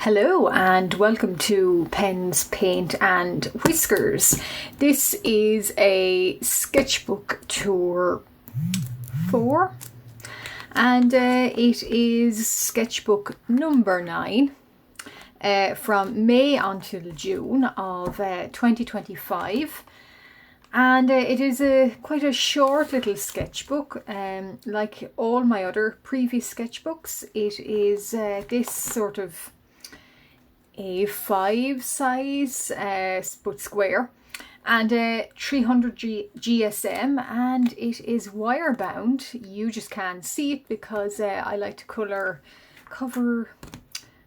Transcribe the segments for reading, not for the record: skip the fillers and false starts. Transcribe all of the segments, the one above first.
Hello and welcome to Pens, Paint and Whiskers. This is a Sketchbook Tour 4 and it is sketchbook number 9 from May until June of 2025. And it is quite a short little sketchbook. Like all my other previous sketchbooks, it is this sort of A5 size, but square, and 300 GSM, and it is wire bound. You just can't see it because I like to cover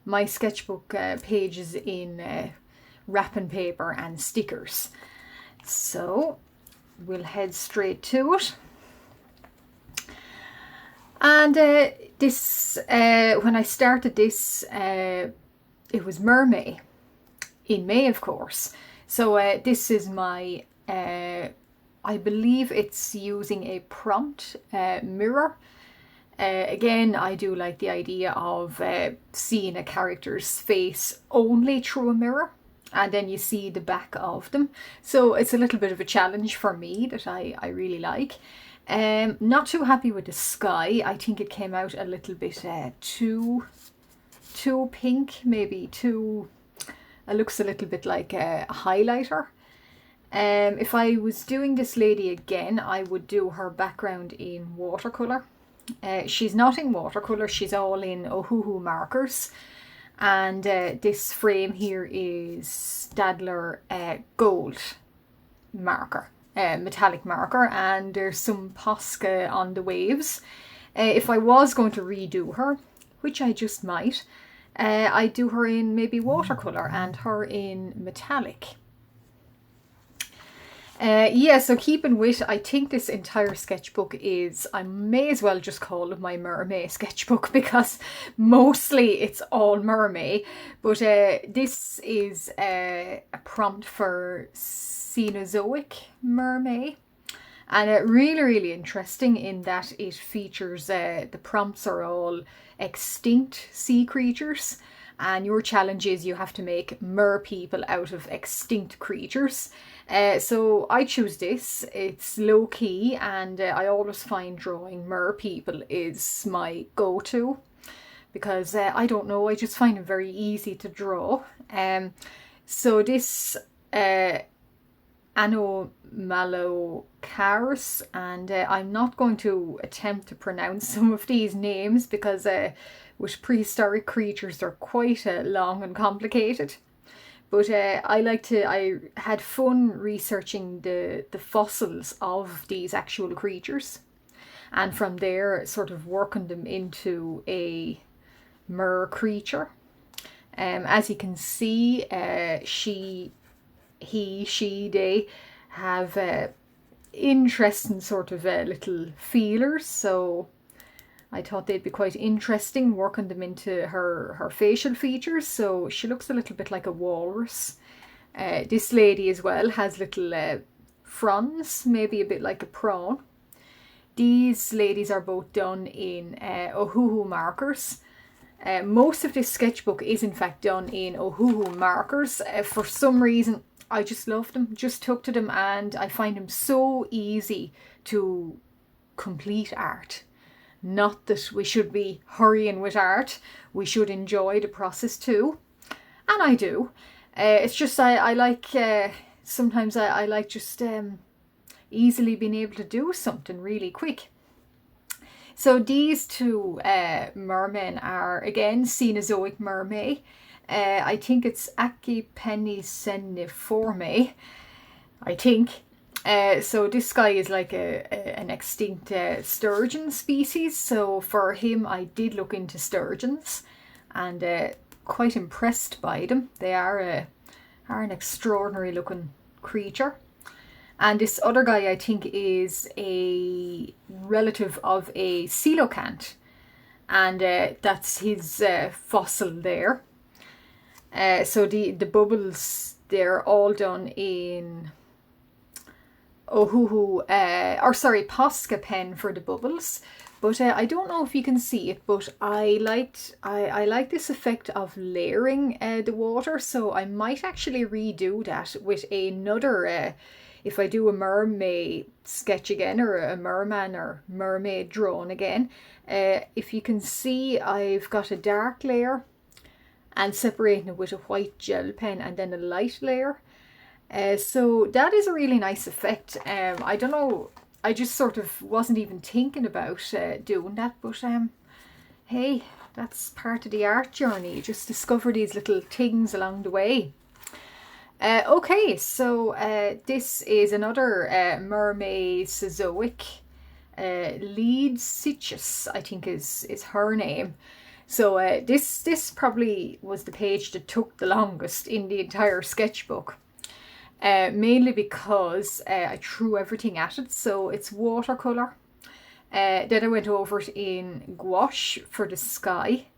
my sketchbook pages in wrapping paper and stickers. So we'll head straight to it. And this, when I started this, it was Mermaid in May, of course. So this is my, I believe it's using a prompt mirror. Again, I do like the idea of seeing a character's face only through a mirror, and then you see the back of them. So it's a little bit of a challenge for me that I really like. Not too happy with the sky. I think it came out a little bit too pink, maybe too, it looks a little bit like a highlighter. If I was doing this lady again, I would do her background in watercolour. She's not in watercolour, she's all in Ohuhu markers. And this frame here is Staedtler gold marker, metallic marker, and there's some Posca on the waves. If I was going to redo her, which I just might, I'd do her in maybe watercolour and her in metallic. Yeah, so keeping with, I think this entire sketchbook is, I may as well just call it my Mermaid sketchbook because mostly it's all Mermaid. But this is a prompt for Cenozoic Mermaid. And really interesting in that it features, the prompts are all extinct sea creatures. And your challenge is you have to make mer people out of extinct creatures. So I choose this. It's low key, and I always find drawing mer people is my go-to because I don't know, I just find it very easy to draw. So this Anomalocaris, and I'm not going to attempt to pronounce some of these names because with prehistoric creatures they're quite long and complicated. But I had fun researching the fossils of these actual creatures, and from there sort of working them into a mer creature. As you can see, she, they have interesting sort of little feelers, so I thought they'd be quite interesting working them into her facial features. So she looks a little bit like a walrus. This lady as well has little fronds, maybe a bit like a prawn. These ladies are both done in Ohuhu markers. Most of this sketchbook is in fact done in Ohuhu markers. For some reason I just love them, just took to them, and I find them so easy to complete art. Not that we should be hurrying with art, we should enjoy the process too, and I do. It's just I like, sometimes I like just easily being able to do something really quick. So these two mermen are again Cenozoic Mermaid. I think it's Achypenicenniforme, I think. So this guy is like an extinct sturgeon species. So for him, I did look into sturgeons, and quite impressed by them. They are an extraordinary looking creature. And this other guy, I think, is a relative of a coelacanth, and that's his fossil there. So the bubbles, they're all done in Posca pen for the bubbles, But I don't know if you can see it, but I like this effect of layering the water, so I might actually redo that with another, if I do a mermaid sketch again, or a merman or mermaid drone again. If you can see, I've got a dark layer and separating it with a white gel pen, and then a light layer. So that is a really nice effect. I don't know, I just sort of wasn't even thinking about doing that, but hey, that's part of the art journey. You just discover these little things along the way. Okay, so this is another mermaid Szoic, Leedsichus, I think is her name. So this probably was the page that took the longest in the entire sketchbook. Mainly because I threw everything at it. So it's watercolour. Then I went over it in gouache for the sky,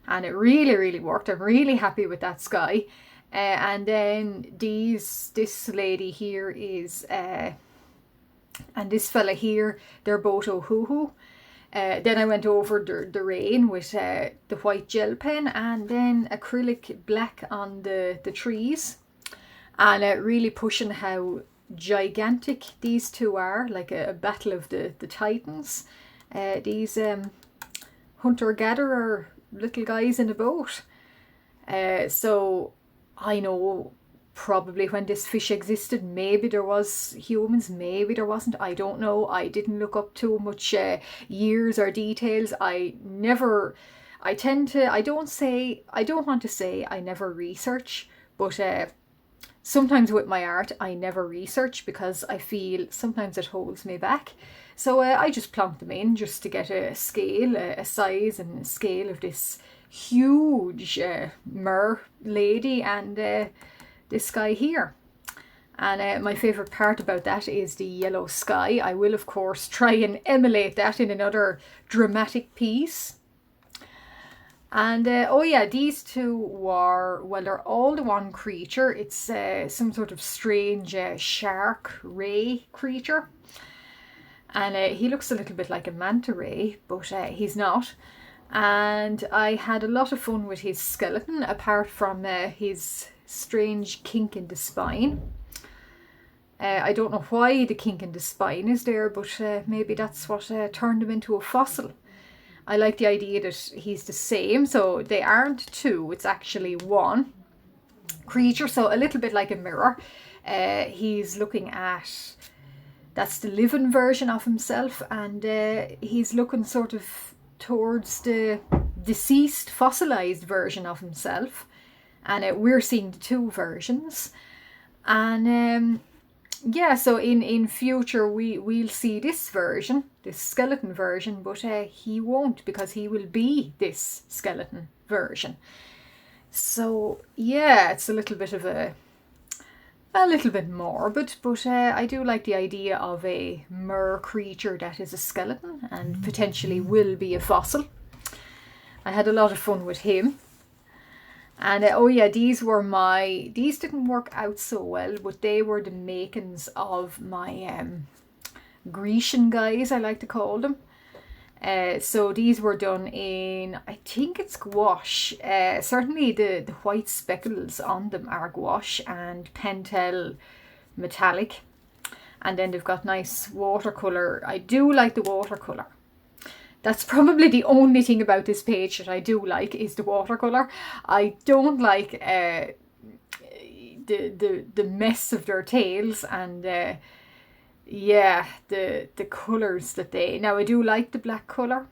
and it really worked. I'm really happy with that sky. And then this lady here is, and this fella here, they're both Ohuhu. Then I went over the rain with the white gel pen, and then acrylic black on the trees. And really pushing how gigantic these two are, like a battle of the titans. These hunter-gatherer little guys in a boat. So I know probably when this fish existed, maybe there was humans, maybe there wasn't. I don't know. I didn't look up too much years or details. I don't want to say I never research, but sometimes with my art, I never research because I feel sometimes it holds me back. So I just plonk them in just to get a scale, a size and a scale of this huge mer lady and this guy here. And my favourite part about that is the yellow sky. I will, of course, try and emulate that in another dramatic piece. And oh yeah, these two were, well, they're all the one creature. It's some sort of strange shark ray creature. And he looks a little bit like a manta ray, but he's not. And I had a lot of fun with his skeleton, apart from his strange kink in the spine. I don't know why the kink in the spine is there, but maybe that's what turned him into a fossil. I like the idea that he's the same, so they aren't two, it's actually one creature, so a little bit like a mirror. He's looking at, that's the living version of himself, and he's looking sort of towards the deceased, fossilized version of himself, and we're seeing the two versions. And yeah, so in future we'll see this version, this skeleton version, but he won't, because he will be this skeleton version. So yeah, it's a little bit of a little bit morbid, but I do like the idea of a mer creature that is a skeleton and potentially will be a fossil. I had a lot of fun with him. And oh yeah, these didn't work out so well, but they were the makings of my Grecian guys, I like to call them. So these were done in, I think it's gouache. Certainly the white speckles on them are gouache and Pentel metallic. And then they've got nice watercolour. I do like the watercolour. That's probably the only thing about this page that I do like, is the watercolour. I don't like the mess of their tails, and yeah, the colours that they... Now I do like the black colour,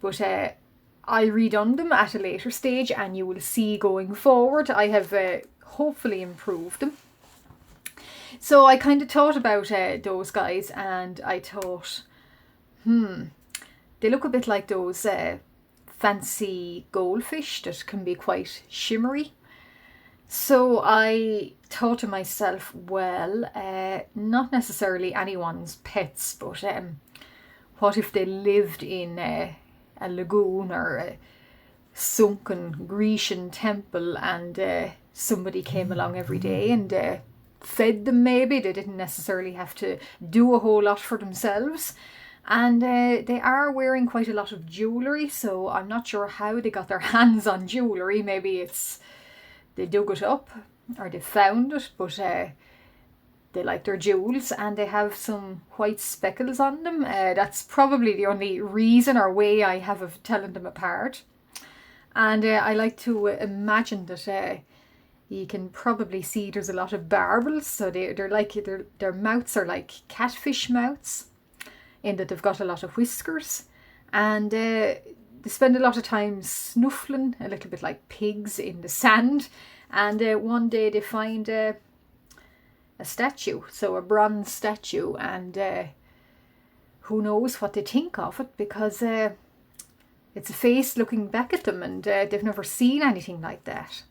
but I redone them at a later stage, and you will see going forward I have hopefully improved them. So I kind of thought about those guys, and I thought, they look a bit like those fancy goldfish that can be quite shimmery. So I thought to myself, well, not necessarily anyone's pets, but what if they lived in a lagoon or a sunken Grecian temple, and somebody came along every day and fed them maybe. They didn't necessarily have to do a whole lot for themselves. And they are wearing quite a lot of jewellery, so I'm not sure how they got their hands on jewellery. Maybe it's they dug it up or they found it, but they like their jewels, and they have some white speckles on them. That's probably the only reason or way I have of telling them apart. And I like to imagine that you can probably see there's a lot of barbels, so they're like their mouths are like catfish mouths, in that they've got a lot of whiskers, and they spend a lot of time snuffling, a little bit like pigs in the sand. And one day they find a statue, so a bronze statue, and who knows what they think of it, because it's a face looking back at them, and they've never seen anything like that.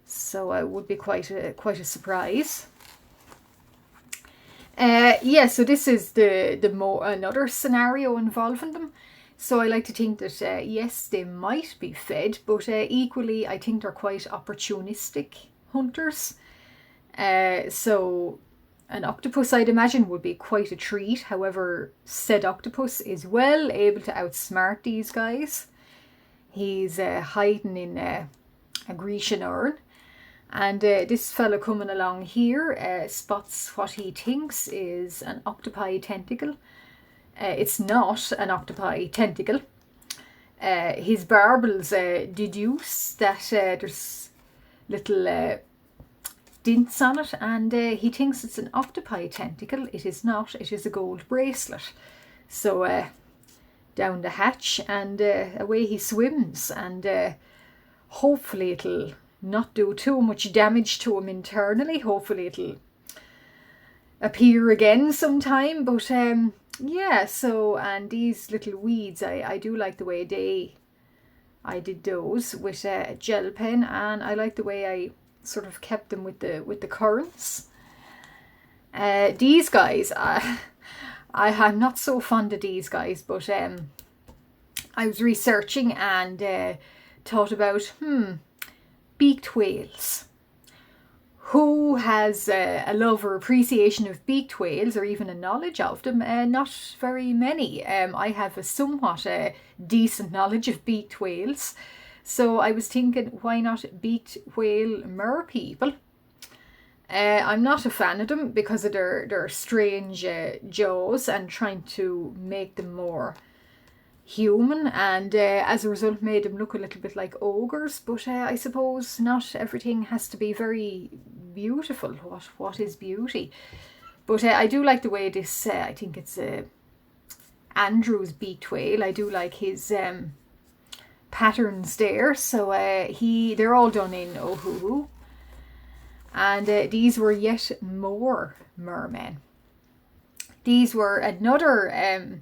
So it would be quite a surprise. So this is another scenario involving them. So I like to think that yes, they might be fed, but equally I think they're quite opportunistic hunters. So an octopus, I'd imagine, would be quite a treat. However, said octopus is well able to outsmart these guys. He's hiding in a Grecian urn. And this fella coming along here spots what he thinks is an octopi tentacle. It's not an octopi tentacle. His barbels deduce that there's little dints on it, and he thinks it's an octopi tentacle. It is not. It is a gold bracelet. So down the hatch, and away he swims, and hopefully it'll not do too much damage to him internally. Hopefully it'll appear again sometime. But yeah, so, and these little weeds, I do like the way I did those with a gel pen, and I like the way I sort of kept them with the currants. These guys, I'm not so fond of these guys, but I was researching and thought about beaked whales. Who has a love or appreciation of beaked whales, or even a knowledge of them? Not very many. I have a somewhat decent knowledge of beaked whales. So I was thinking, why not beaked whale mer people? I'm not a fan of them because of their strange jaws, and trying to make them more human, and as a result made them look a little bit like ogres. But I suppose not everything has to be very beautiful. What is beauty? But I do like the way this, I think it's Andrew's beaked whale. I do like his patterns there. So they're all done in Ohuhu. And these were yet more mermen. These were another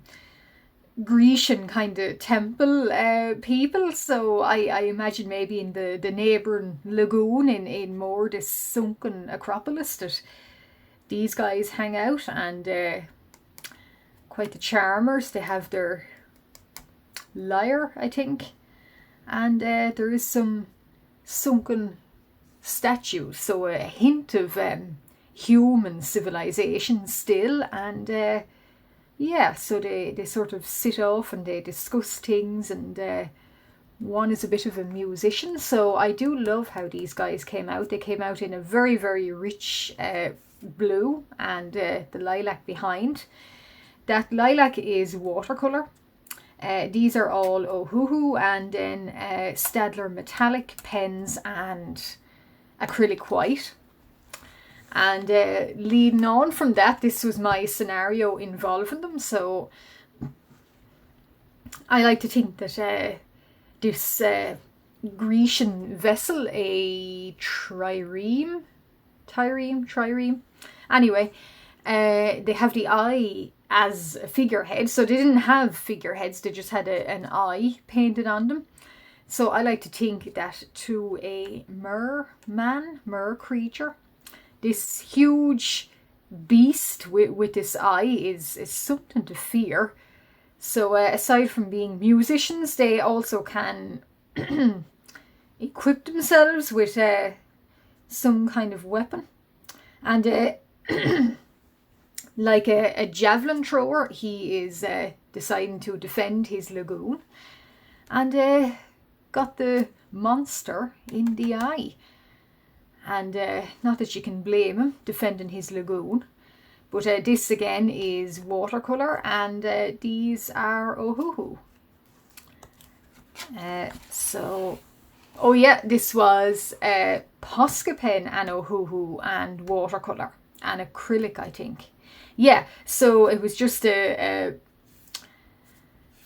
Grecian kind of temple people. So I imagine maybe in the neighbouring lagoon in more this sunken acropolis that these guys hang out, and quite the charmers. They have their lyre, I think, and there is some sunken statues, so a hint of human civilization still. And yeah, so they sort of sit off and they discuss things, and one is a bit of a musician. So I do love how these guys came out. They came out in a very, very rich blue, and the lilac behind. That lilac is watercolour. These are all Ohuhu, and then Staedtler metallic pens and acrylic white. And leading on from that, this was my scenario involving them. So I like to think that this Grecian vessel, a trireme, anyway, they have the eye as a figurehead. So they didn't have figureheads, they just had an eye painted on them. So I like to think that to a mer creature, this huge beast with this eye is something to fear. So aside from being musicians, they also can equip themselves with some kind of weapon. And Like a javelin thrower, he is deciding to defend his lagoon, and got the monster in the eye. And not that you can blame him defending his lagoon. But this again is watercolour, and these are Ohuhu. Oh yeah, this was Posca pen and Ohuhu and watercolour and acrylic, I think. Yeah, so it was just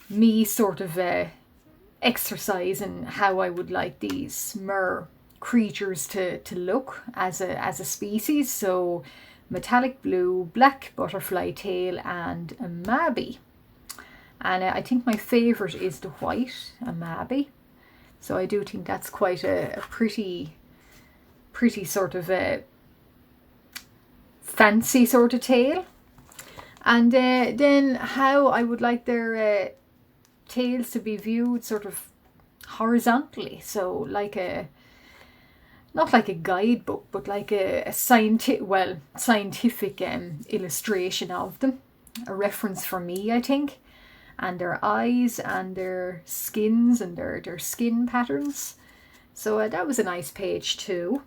me sort of exercise in how I would like these mer creatures to look as a species. So metallic blue, black butterfly tail, and a mabby. And I think my favourite is the white, a mabby. So I do think that's quite a pretty sort of a fancy sort of tail. And then how I would like their tails to be viewed sort of horizontally. So like not like a guidebook, but like a scientific illustration of them. A reference for me, I think. And their eyes and their skins and their skin patterns. So that was a nice page too.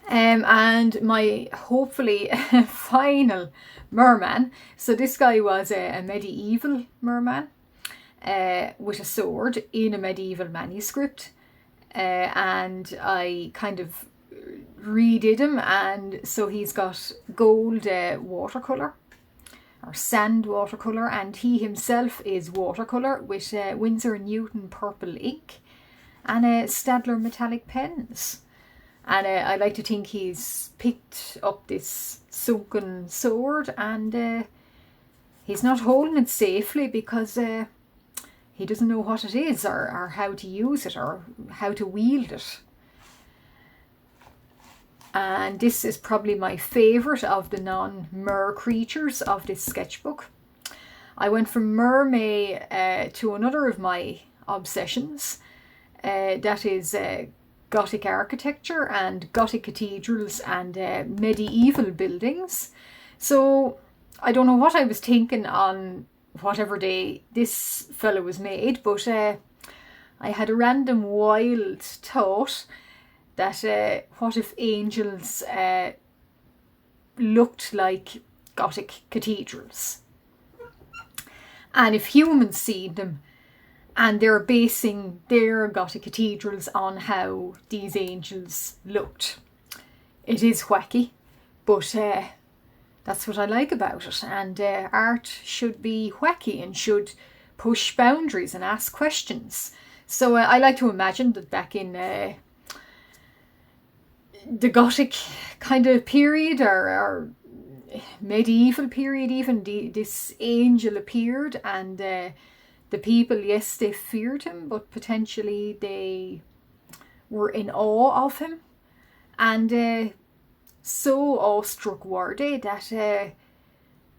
And my hopefully final merman. So this guy was a medieval merman with a sword in a medieval manuscript. And I kind of redid him, and so he's got gold watercolour or sand watercolour, and he himself is watercolour with Winsor & Newton purple ink and Staedtler metallic pens. And I like to think he's picked up this sunken sword, and he's not holding it safely because he doesn't know what it is or how to use it or how to wield it. And this is probably my favourite of the non-mer creatures of this sketchbook. I went from mermaid to another of my obsessions. That is Gothic architecture and Gothic cathedrals and medieval buildings. So I don't know what I was thinking on whatever day this fellow was made, but I had a random wild thought that what if angels looked like Gothic cathedrals? And if humans see them and they're basing their Gothic cathedrals on how these angels looked. It is wacky, but that's what I like about it. And art should be wacky and should push boundaries and ask questions. So I like to imagine that back in the Gothic kind of period or medieval period even, this angel appeared, and the people, yes, they feared him, but potentially they were in awe of him. And so awestruck were they that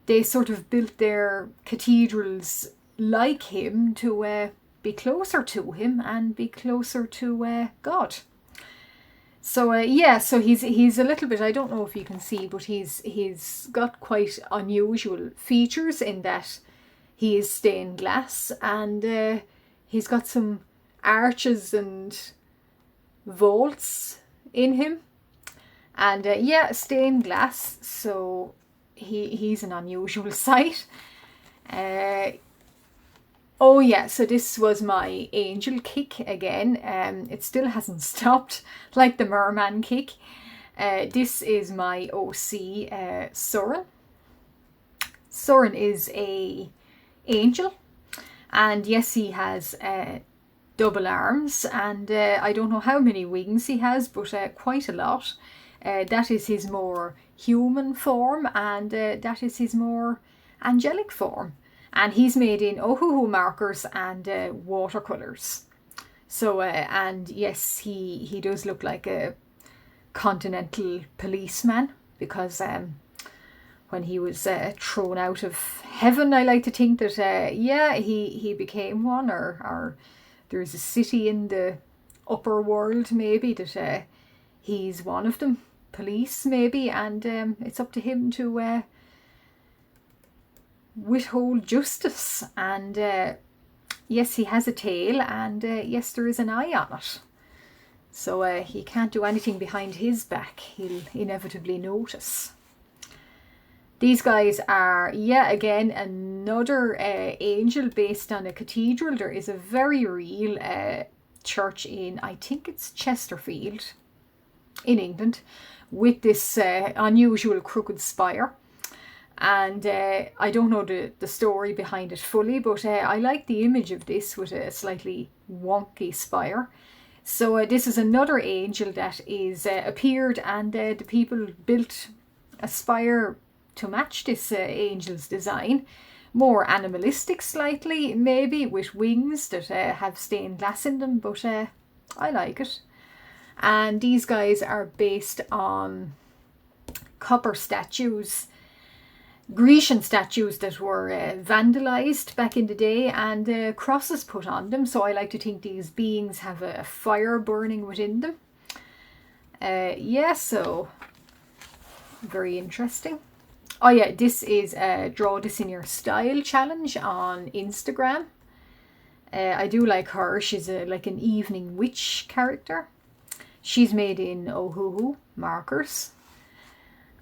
they sort of built their cathedrals like him to be closer to him and be closer to God. So yeah, so he's a little bit, I don't know if you can see, but he's got quite unusual features in that he is stained glass, and he's got some arches and vaults in him, and yeah, stained glass. So he's an unusual sight. Oh yeah, so this was my angel kick again. It still hasn't stopped, like the merman kick. This is my OC Soren. Soren is a angel, and yes, he has double arms, and I don't know how many wings he has, but quite a lot. That is his more human form, and that is his more angelic form. And he's made in Ohuhu markers and watercolours. So, and yes, he does look like a continental policeman, because when he was thrown out of heaven, I like to think that, yeah, he became one, or there's a city in the upper world maybe that he's one of them, police maybe, and it's up to him to withhold justice. And yes, he has a tail, and yes, there is an eye on it. So he can't do anything behind his back. He'll inevitably notice. These guys are, yeah, again, another angel based on a cathedral. There is a very real church in, I think it's Chesterfield in England, with this unusual crooked spire. And I don't know the story behind it fully, but I like the image of this with a slightly wonky spire. So this is another angel that is appeared, and the people built a spire to match this angel's design. More animalistic slightly, maybe, with wings that have stained glass in them, but I like it. And these guys are based on copper statues, Grecian statues that were vandalized back in the day, and crosses put on them. So I like to think these beings have a fire burning within them. Yeah, so very interesting. Oh yeah, this is a Draw This in Your Style challenge on Instagram. I do like her. She's like an evening witch character. She's made in Ohuhu markers.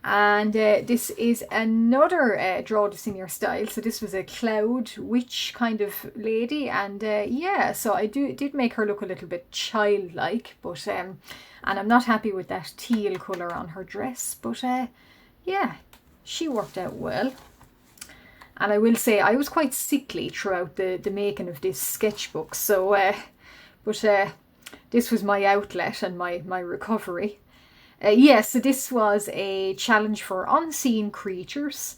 And this is another Draw This in Your Style. So this was a cloud witch kind of lady, and yeah, so I did make her look a little bit childlike, but and I'm not happy with that teal colour on her dress, but yeah, she worked out well. And I will say I was quite sickly throughout the making of this sketchbook, so but this was my outlet and my recovery. Yes, so this was a challenge for unseen creatures.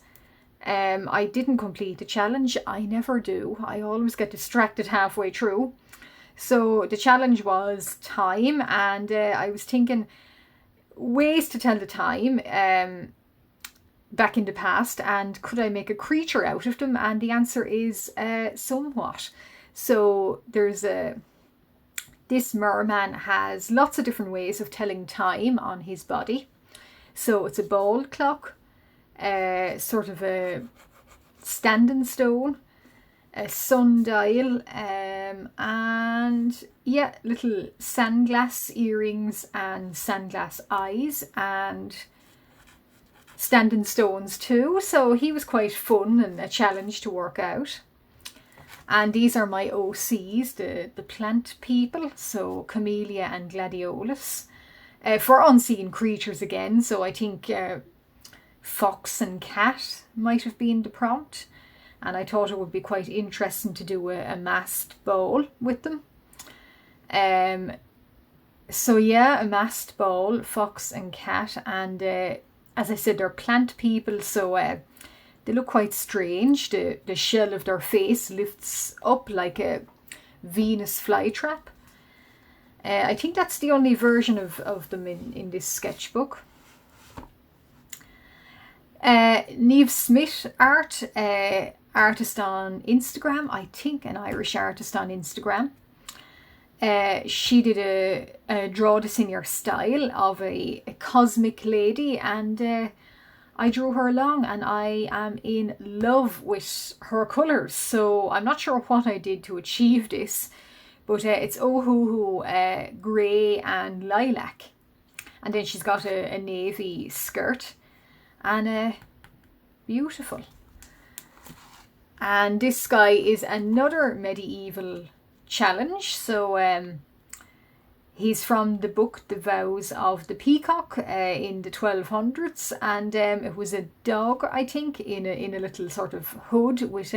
I didn't complete the challenge. I never do. I always get distracted halfway through. So the challenge was time, and I was thinking ways to tell the time back in the past, and could I make a creature out of them? And the answer is somewhat. So there's this merman has lots of different ways of telling time on his body. So it's a ball clock, sort of a standing stone, a sundial, and yeah, little sandglass earrings and sandglass eyes, and standing stones too. So he was quite fun and a challenge to work out. And these are my OCs, the plant people, so Camellia and Gladiolus. For unseen creatures again, so I think fox and cat might have been the prompt. And I thought it would be quite interesting to do a masked ball with them. So yeah, a masked ball, fox and cat. And as I said, they're plant people, so they look quite strange. The shell of their face lifts up like a Venus flytrap. I think that's the only version of them in this sketchbook. Neve Smith art, artist on Instagram. I think an Irish artist on Instagram. She did a Draw This in Your Style of a cosmic lady, and I drew her along, and I am in love with her colours. So I'm not sure what I did to achieve this, but it's Ohuhu grey and lilac. And then she's got a navy skirt, and beautiful. And this guy is another medieval challenge. So he's from the book The Vows of the Peacock in the 1200s, and it was a dog, I think, in a little sort of hood with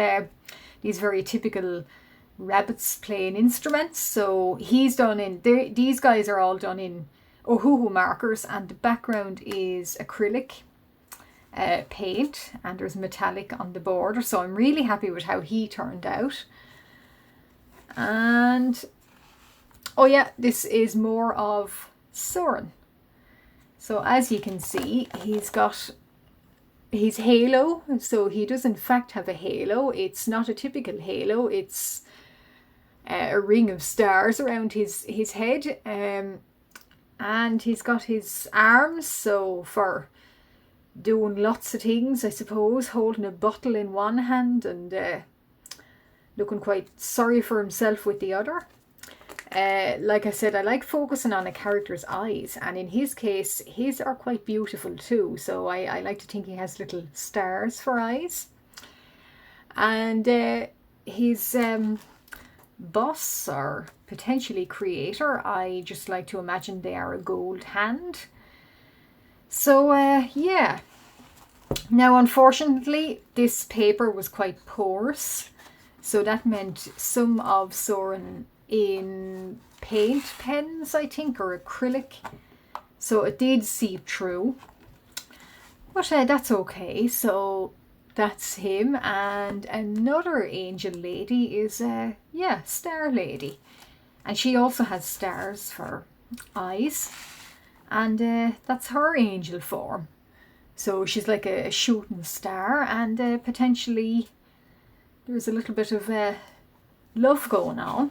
these very typical rabbits playing instruments. So he's done in, these guys are all done in Ohuhu markers, and the background is acrylic paint, and there's metallic on the border. So I'm really happy with how he turned out. And oh yeah, this is more of Soren. So as you can see, he's got his halo. So he does in fact have a halo. It's not a typical halo. It's a ring of stars around his head. and he's got his arms, so for doing lots of things, I suppose, holding a bottle in one hand and looking quite sorry for himself with the other. Like I said, I like focusing on a character's eyes, and in his case, his are quite beautiful too, so I like to think he has little stars for eyes. And his boss or potentially creator, I just like to imagine they are a gold hand. So yeah. Now unfortunately this paper was quite porous, so that meant some of Soren in paint pens, I think, or acrylic, so it did seep through, but that's okay. So that's him. And another angel lady is yeah, Star Lady, and she also has stars for eyes, and that's her angel form. So she's like a shooting star, and potentially there's a little bit of love going on.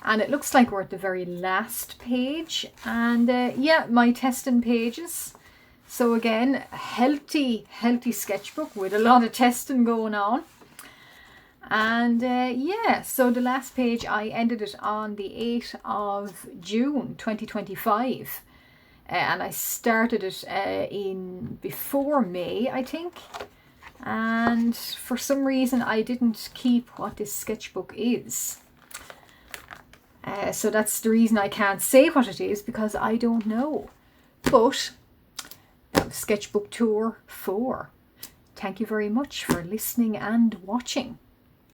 And it looks like we're at the very last page, and yeah, my testing pages. So again, a healthy sketchbook with a lot of testing going on. And yeah, so the last page, I ended it on the 8th of June 2025. And I started it in before May, I think. And for some reason, I didn't keep what this sketchbook is. So that's the reason I can't say what it is, because I don't know. But that was Sketchbook Tour 4. Thank you very much for listening and watching.